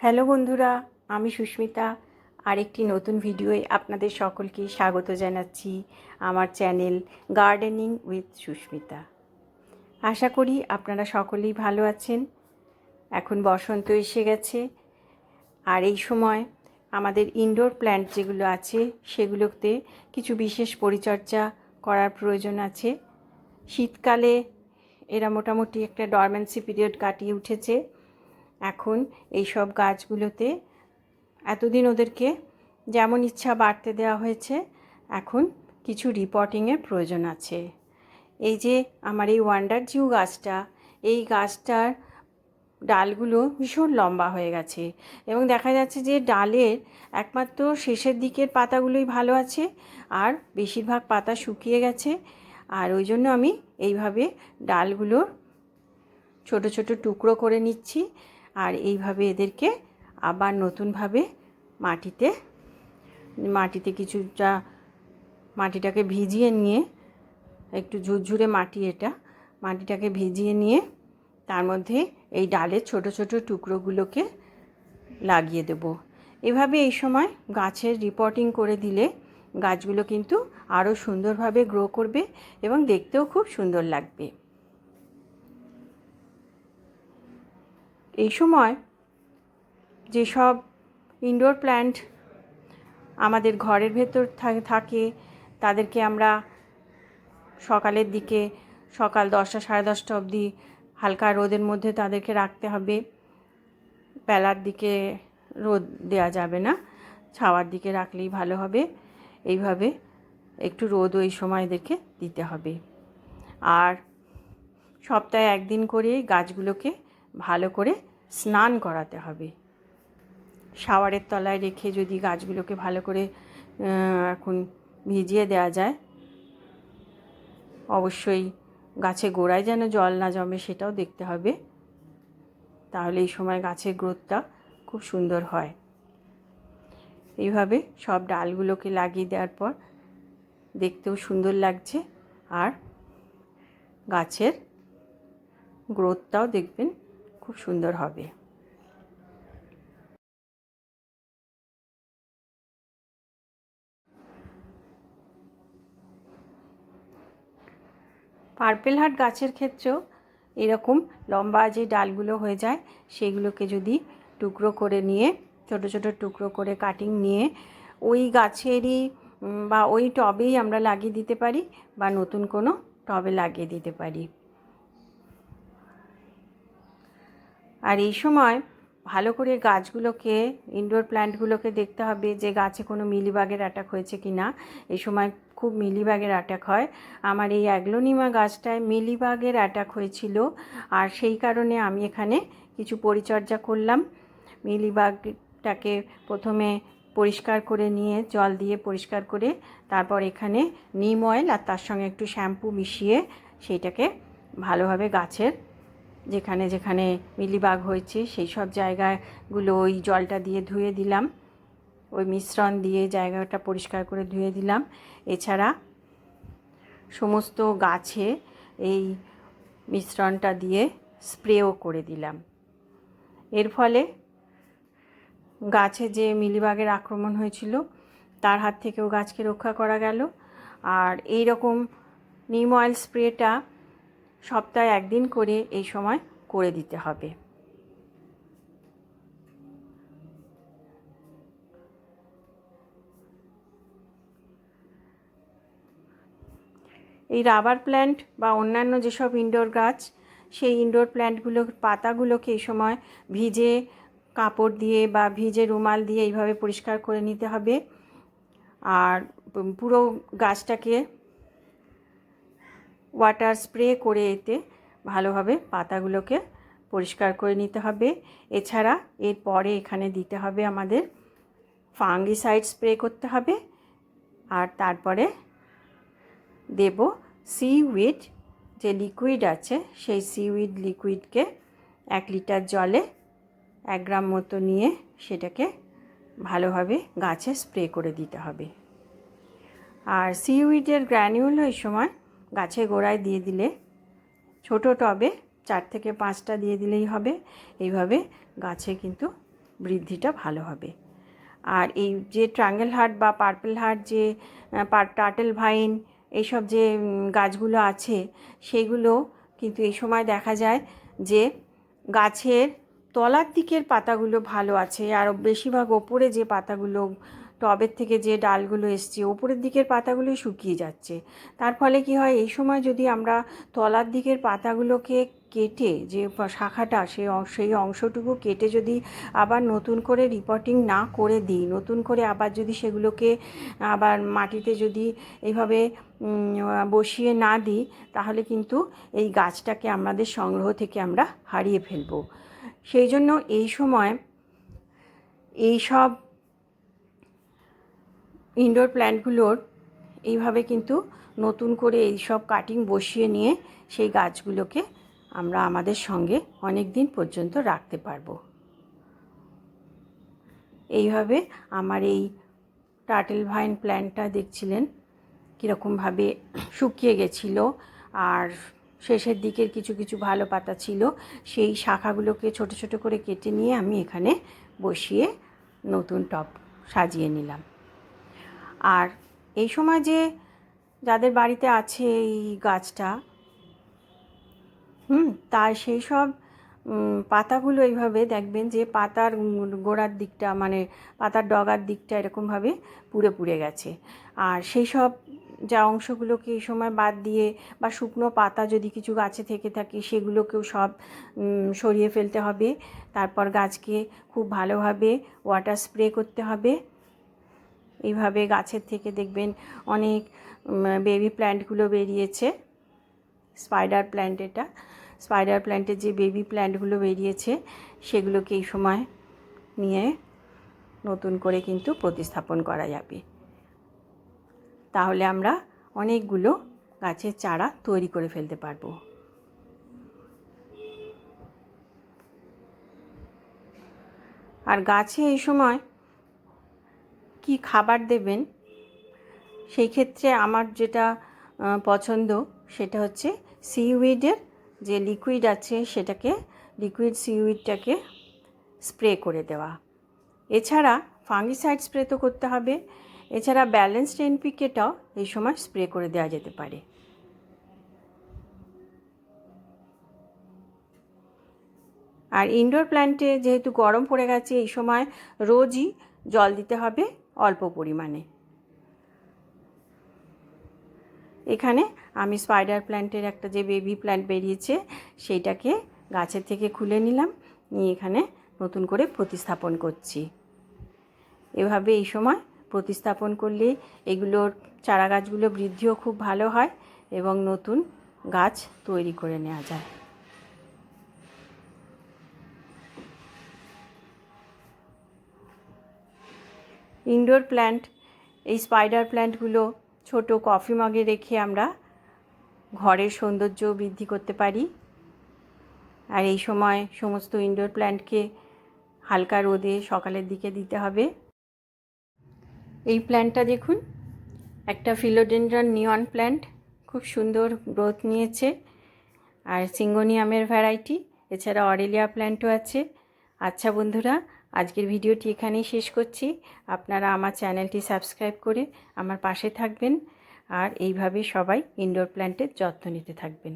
Hello বন্ধুরা, আমি সুস্মিতা। আরেকটি নতুন ভিডিওয়ে আপনাদের সকলকে স্বাগত জানাচ্ছি আমার চ্যানেল গার্ডেনিং উইথ সুস্মিতা। আশা করি আপনারা সকলেই ভালো আছেন। এখন বসন্ত এসে গেছে, আর এই সময় আমাদের ইনডোর প্ল্যান্ট যেগুলো আছে সেগুলোতে কিছু বিশেষ পরিচর্যা করার প্রয়োজন আছে। শীতকালে এরা মোটামুটি একটা ডরমেন্সি পিরিয়ড কাটিয়ে উঠেছে। এখন এই সব গাছগুলোতে এতদিন ওদেরকে যেমন ইচ্ছা বাড়তে দেওয়া হয়েছে, এখন কিছু রিপোর্টিংয়ের প্রয়োজন আছে। এই যে আমার এই ওয়ান্ডার জিউ গাছটা, এই গাছটার ডালগুলো ভীষণ লম্বা হয়ে গেছে এবং দেখা যাচ্ছে যে ডালের একমাত্র শেষের দিকের পাতাগুলোই ভালো আছে, আর বেশিরভাগ পাতা শুকিয়ে গেছে। আর ওই জন্য আমি এইভাবে ডালগুলোর ছোট ছোট টুকরো করে নিচ্ছি, আর এইভাবে এদেরকে আবার নতুনভাবে মাটিতে কিছুটা মাটিটাকে ভিজিয়ে নিয়ে, একটু ঝুরঝুরে মাটি, মাটিটাকে ভিজিয়ে নিয়ে তার মধ্যে এই ডালের ছোট ছোট টুকরোগুলোকে লাগিয়ে দেব। এভাবে এই সময় গাছের রিপোর্টিং করে দিলে গাছগুলো কিন্তু আরও সুন্দরভাবে গ্রো করবে এবং দেখতেও খুব সুন্দর লাগবে। এই সময় যেসব ইনডোর প্ল্যান্ট আমাদের ঘরের ভেতর থাকে তাদেরকে আমরা সকালের দিকে, সকাল 10টা সাড়ে 10টা অবধি হালকা রোদের মধ্যে তাদেরকে রাখতে হবে। বেলার দিকে রোদ দেওয়া যাবে না, ছাওয়ার দিকে রাখলেই ভালো হবে। এইভাবে একটু রোদ ওই সময় এদেরকে দিতে হবে। আর সপ্তাহে একদিন করে গাছগুলোকে ভালো করে স্নান করাতে হবে। শাওয়ারের তলায় রেখে যদি গাছগুলোকে ভালো করে এখন ভিজিয়ে দেওয়া যায়, অবশ্যই গাছে গোড়ায় যেন জল না জমে সেটাও দেখতে হবে, তাহলে এই সময় গাছের গ্রোথটা খুব সুন্দর হয়। এইভাবে সব ডালগুলোকে লাগিয়ে দেওয়ার পর দেখতেও সুন্দর লাগছে, আর গাছের গ্রোথটাও দেখবেন খুব সুন্দর হবে। পার্পেল হার্ট গাছের ক্ষেত্রেও এরকম লম্বা যে ডালগুলো হয়ে যায় সেগুলোকে যদি টুকরো করে নিয়ে, ছোট ছোট টুকরো করে কাটিং নিয়ে ওই গাছেরই বা ওই টবেই আমরা লাগিয়ে দিতে পারি, বা নতুন কোনো টবে লাগিয়ে দিতে পারি। আর এই সময় ভালো করে গাছগুলোকে, ইনডোর প্ল্যান্টগুলোকে দেখতে হবে যে গাছে কোনো মিলিবাগের অ্যাটাক হয়েছে কি না। এই সময় খুব মিলিবাগের অ্যাটাক হয়। আমার এই অ্যাগ্লোনিমা গাছটায় মিলিবাগের অ্যাটাক হয়েছিল, আর সেই কারণে আমি এখানে কিছু পরিচর্যা করলাম। মিলিবাগটাকে প্রথমে পরিষ্কার করে নিয়ে, জল দিয়ে পরিষ্কার করে, তারপর এখানে নিম অয়েল আর তার সঙ্গে একটু শ্যাম্পু মিশিয়ে সেইটাকে ভালোভাবে গাছের যেখানে যেখানে মিলিবাগ হয়েছে সেই সব জায়গাগুলো ওই জলটা দিয়ে ধুয়ে দিলাম, ওই মিশ্রণ দিয়ে জায়গাটা পরিষ্কার করে ধুয়ে দিলাম। এছাড়া সমস্ত গাছে এই মিশ্রণটা দিয়ে স্প্রেও করে দিলাম। এর ফলে গাছে যে মিলিবাগের আক্রমণ হয়েছিল তার হাত থেকেও গাছকে রক্ষা করা গেল। আর এই রকম নিম অয়েল স্প্রেটা সপ্তাহে একদিন করে এই সময় করে দিতে হবে। এই রাবার প্ল্যান্ট বা অন্যান্য যেসব ইনডোর গাছ, সেই ইনডোর প্ল্যান্টগুলোর পাতাগুলোকে এই সময় ভিজে কাপড় দিয়ে বা ভিজে রুমাল দিয়ে এইভাবে পরিষ্কার করে নিতে হবে। আর পুরো গাছটাকে ওয়াটার স্প্রে করে এতে ভালোভাবে পাতাগুলোকে পরিষ্কার করে নিতে হবে। এছাড়া এরপরে এখানে দিতে হবে আমাদের ফাঙ্গিসাইড স্প্রে করতে হবে, আর তারপরে দেব সিউইড যে লিকুইড আছে, সেই সিউইড লিকুইডকে 1 লিটার জলে 1 গ্রাম মতো নিয়ে সেটাকে ভালোভাবে গাছে স্প্রে করে দিতে হবে। আর সিউইডের গ্র্যানিউল এই সময় গাছের গোড়ায় দিয়ে দিলে, ছোট টবে 4 থেকে 5টা দিয়ে দিলেই হবে। এইভাবে গাছে কিন্তু বৃদ্ধিটা ভালো হবে। আর এই যে ট্রায়াঙ্গেল হার্ট বা পার্পল হার্ট, যে টার্টেল ভাইন, এইসব যে গাছগুলো আছে সেগুলো কিন্তু এই সময় দেখা যায় যে গাছের তলার দিকের পাতাগুলো ভালো আছে, আর বেশিরভাগ ওপরে যে পাতাগুলো, টবের থেকে যে ডালগুলো এসছে ওপরের দিকের পাতাগুলোই শুকিয়ে যাচ্ছে। তার ফলে কি হয়, এই সময় যদি আমরা তলার দিকের পাতাগুলোকে কেটে, যে শাখাটা সেই অংশটুকু কেটে যদি আবার নতুন করে রিপোর্টিং না করে দিই, নতুন করে আবার যদি সেগুলোকে আবার মাটিতে যদি এইভাবে বসিয়ে না দিই, তাহলে কিন্তু এই গাছটাকে আমাদের সংগ্রহ থেকে আমরা হারিয়ে ফেলব। সেই জন্য এই সময় এই সব ইনডোর প্ল্যান্টগুলোর এইভাবে কিন্তু নতুন করে এই সব কাটিং বসিয়ে নিয়ে সেই গাছগুলোকে আমরা আমাদের সঙ্গে অনেক দিন পর্যন্ত রাখতে পারবো। এইভাবে আমার এই টার্টেল ভাইন প্ল্যান্টটা দেখছিলেন কীরকমভাবে শুকিয়ে গেছিলো, আর শেষের দিকের কিছু কিছু ভালো পাতা ছিল, সেই শাখাগুলোকে ছোট ছোট করে কেটে নিয়ে আমি এখানে বসিয়ে নতুন টব সাজিয়ে নিলাম। আর এই সময় যে যাদের বাড়িতে আছে এই গাছটা, তার সেই সব পাতাগুলো এইভাবে দেখবেন যে পাতার গোড়ার দিকটা, মানে পাতার ডগার দিকটা এরকমভাবে পুড়ে পুড়ে গেছে। আর সেই সব যা অংশগুলোকে এই সময় বাদ দিয়ে, বা শুকনো পাতা যদি কিছু গাছে থেকে থাকে সেগুলোকেও সব সরিয়ে ফেলতে হবে। তারপর গাছকে খুব ভালোভাবে ওয়াটার স্প্রে করতে হবে। এইভাবে গাছের থেকে দেখবেন অনেক বেবি প্ল্যান্টগুলো বেরিয়েছে। স্পাইডার প্ল্যান্ট, এটা স্পাইডার প্ল্যান্টের যে বেবি প্ল্যান্টগুলো বেরিয়েছে সেগুলোকে এই সময় নিয়ে নতুন করে কিন্তু প্রতিস্থাপন করা যাবে। তাহলে আমরা অনেকগুলো গাছের চারা তৈরি করে ফেলতে পারবো। আর গাছে এই সময় কি খাবার দেবেন, সেই ক্ষেত্রে আমার যেটা পছন্দ সেটা হচ্ছে সিউইডের যে লিকুইড আছে সেটাকে, লিকুইড সিউইডটাকে স্প্রে করে দেওয়া। এছাড়া ফাঙ্গিসাইড স্প্রে তো করতে হবে, এছাড়া ব্যালেন্সড এনপিকেটাও এই সময় স্প্রে করে দেওয়া যেতে পারে। আর ইনডোর প্ল্যান্টে যেহেতু গরম পড়ে গেছে, এই সময় রোজই জল দিতে হবে অল্প পরিমাণে। এখানে আমি স্পাইডার প্ল্যান্টের একটা যে বেবি প্ল্যান্ট বেরিয়েছে সেইটাকে গাছের থেকে খুলে নিলাম, নিয়ে এখানে নতুন করে প্রতিস্থাপন করছি। এভাবে এই সময় প্রতিস্থাপন করলে এগুলোর চারা গাছগুলো বৃদ্ধিও খুব ভালো হয় এবং নতুন গাছ তৈরি করে নেওয়া যায়। ইনডোর প্ল্যান্ট, এই স্পাইডার প্ল্যান্টগুলো ছোট কফি মগে রেখে আমরা ঘরের সৌন্দর্য বৃদ্ধি করতে পারি। আর এই সময় সমস্ত ইনডোর প্ল্যান্টকে হালকা রোদে সকালের দিকে দিতে হবে। এই প্ল্যান্টটা দেখুন, একটা ফিলোডেন্ড্রন নিয়ন প্ল্যান্ট, খুব সুন্দর গ্রোথ নিয়েছে, আর সিঙ্গোনিয়ামের ভ্যারাইটি। এছাড়া অরেলিয়া প্ল্যান্টও আছে। আচ্ছা বন্ধুরা, আজকের ভিডিওটি এখানেই শেষ করছি। আপনারা আমার চ্যানেলটি সাবস্ক্রাইব করে আমার পাশে থাকবেন, আর এইভাবে সবাই ইনডোর প্ল্যান্টের যত্ন নিতে থাকবেন।